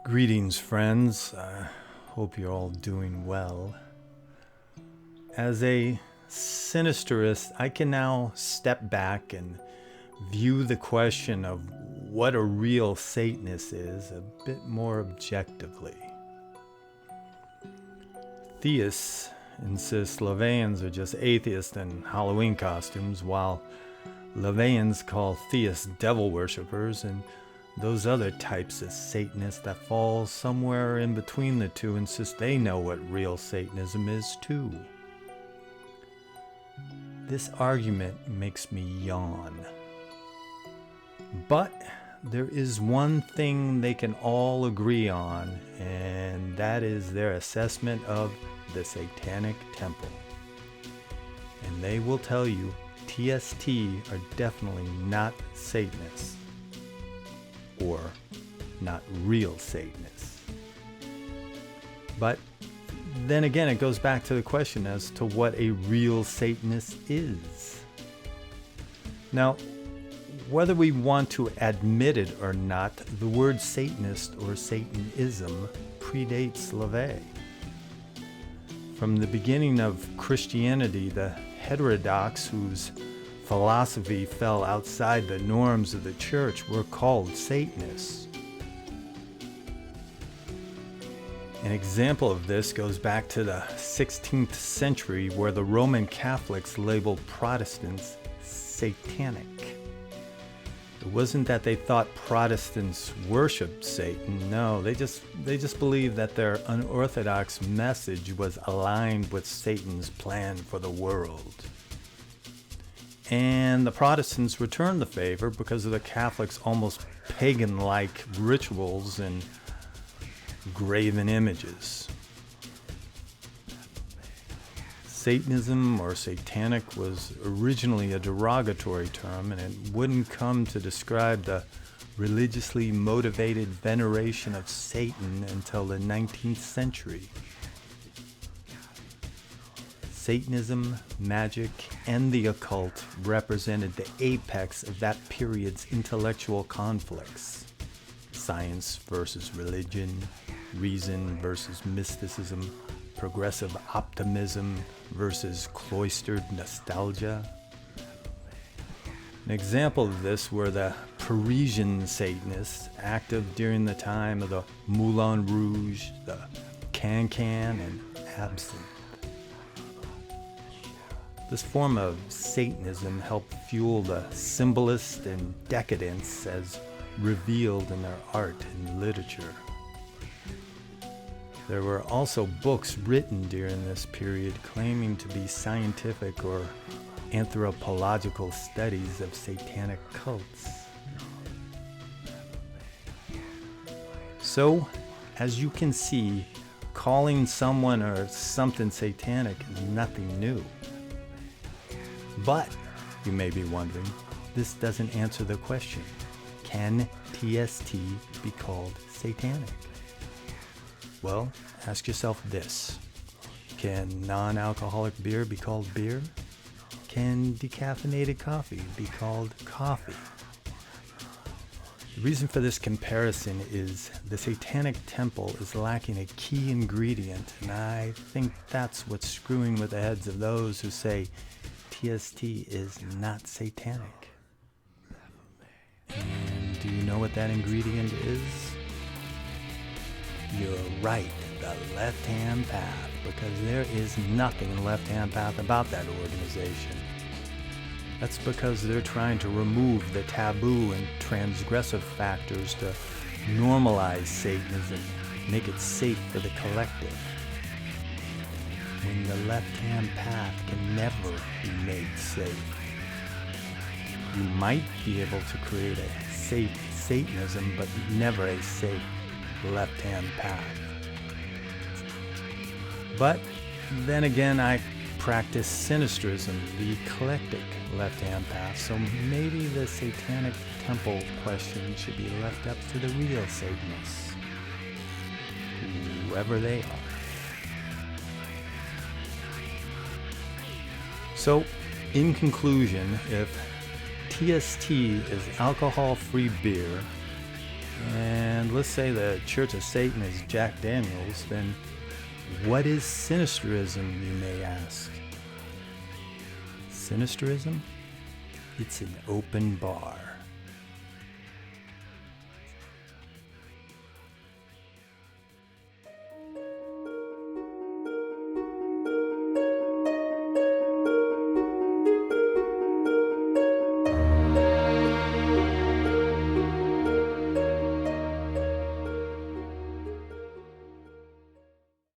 Greetings, friends. I hope you're all doing well. As a sinisterist, I can now step back and view the question of what a real Satanist is a bit more objectively. Theists insist LaVeyans are just atheists in Halloween costumes, while LaVeyans call theists devil worshippers, and those other types of Satanists that fall somewhere in between the two insist they know what real Satanism is too. This argument makes me yawn. But there is one thing they can all agree on, and that is their assessment of the Satanic Temple. And they will tell you TST are definitely not Satanists. Or not real Satanists. But then again, it goes back to the question as to what a real Satanist is. Now, whether we want to admit it or not, the word Satanist or Satanism predates LaVey. From the beginning of Christianity, the heterodox whose philosophy fell outside the norms of the church were called Satanists. An example of this goes back to the 16th century, where the Roman Catholics labeled Protestants satanic. It wasn't that they thought Protestants worshipped Satan. No, they just believed that their unorthodox message was aligned with Satan's plan for the world. And the Protestants returned the favor because of the Catholics' almost pagan-like rituals and graven images. Satanism or satanic was originally a derogatory term, and it wouldn't come to describe the religiously motivated veneration of Satan until the 19th century. Satanism, magic, and the occult represented the apex of that period's intellectual conflicts. Science versus religion, reason versus mysticism, progressive optimism versus cloistered nostalgia. An example of this were the Parisian Satanists, active during the time of the Moulin Rouge, the Can-Can, and Absinthe. This form of Satanism helped fuel the symbolist and decadence as revealed in their art and literature. There were also books written during this period claiming to be scientific or anthropological studies of satanic cults. So, as you can see, calling someone or something satanic is nothing new. But, you may be wondering, this doesn't answer the question. Can TST be called satanic? Well, ask yourself this. Can non-alcoholic beer be called beer? Can decaffeinated coffee be called coffee? The reason for this comparison is the Satanic Temple is lacking a key ingredient, and I think that's what's screwing with the heads of those who say TST is not satanic. And do you know what that ingredient is? You're right, the left-hand path, because there is nothing left-hand path about that organization. That's because they're trying to remove the taboo and transgressive factors to normalize Satanism, make it safe for the collective. When the left-hand path can never be made safe. You might be able to create a safe Satanism, but never a safe left-hand path. But then again, I practice sinistrism, the eclectic left-hand path, so maybe the Satanic Temple question should be left up to the real Satanists, whoever they are. So, in conclusion, if TST is alcohol-free beer, and let's say the Church of Satan is Jack Daniels, then what is sinisterism, you may ask? Sinisterism? It's an open bar.